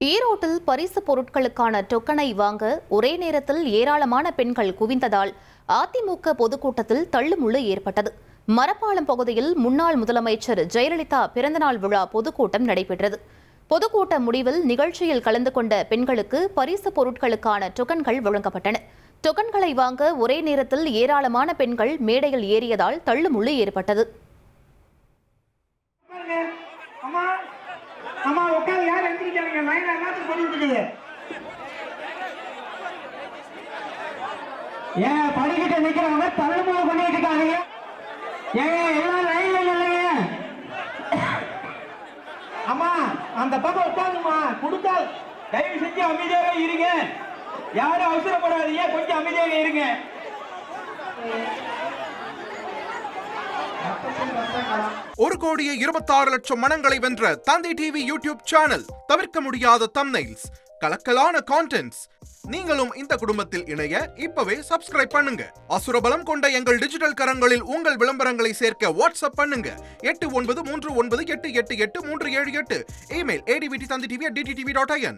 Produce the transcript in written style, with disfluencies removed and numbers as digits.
ஈரோட்டில் பரிசு பொருட்களுக்கான டொக்கனை வாங்க ஒரே நேரத்தில் ஏராளமான பெண்கள் குவிந்ததால் அதிமுக பொதுக்கூட்டத்தில் தள்ளுமுள்ளு ஏற்பட்டது. மரப்பாலம் பகுதியில் முன்னாள் முதலமைச்சர் ஜெயலலிதா பிறந்தநாள் விழா பொதுக்கூட்டம் நடைபெற்றது. பொதுக்கூட்ட முடிவில் நிகழ்ச்சியில் கலந்து கொண்ட பெண்களுக்கு பரிசு பொருட்களுக்கான டொக்கன்கள் வழங்கப்பட்டன. டொக்கன்களை வாங்க ஒரே நேரத்தில் ஏராளமான பெண்கள் மேடையில் ஏறியதால் தள்ளுமுள்ளு ஏற்பட்டது. அம்மா உட்காந்து யார் எந்திரிக்காதீங்க, லைன் எல்லாத்தையும் பண்ணிட்டு இருக்குது. ஏன் படிக்கிட்ட நிக்கிறவங்க தள்ளுமுள்ள பண்ணிட்டு இருக்காங்க. ஏன் எல்லாம் லைன்ல இல்லைங்க. அம்மா அந்த பக்கம் உட்காந்துமா கொடுத்தா தயவு செஞ்சு அமைதியாக இருங்க. யாரும் அவசரப்படாதீங்க, கொஞ்சம் அமைதியாக இருங்க. ₹1,26,00,000 மனங்களை வென்ற தந்தி டிவி யூடியூப் சேனல். தவிர்க்க முடியாத தம்ப்நெயில்ஸ், கலக்கலான கான்டென்ட்ஸ். நீங்களும் இந்த குடும்பத்தில் இணைய இப்பவே சப்ஸ்கிரைப் பண்ணுங்க. அசுரபலம் கொண்ட எங்கள் டிஜிட்டல் கரங்களில் உங்கள் விளம்பரங்களை சேர்க்க வாட்ஸ்அப் பண்ணுங்க. 8939888838. Email advttv@dttv.in.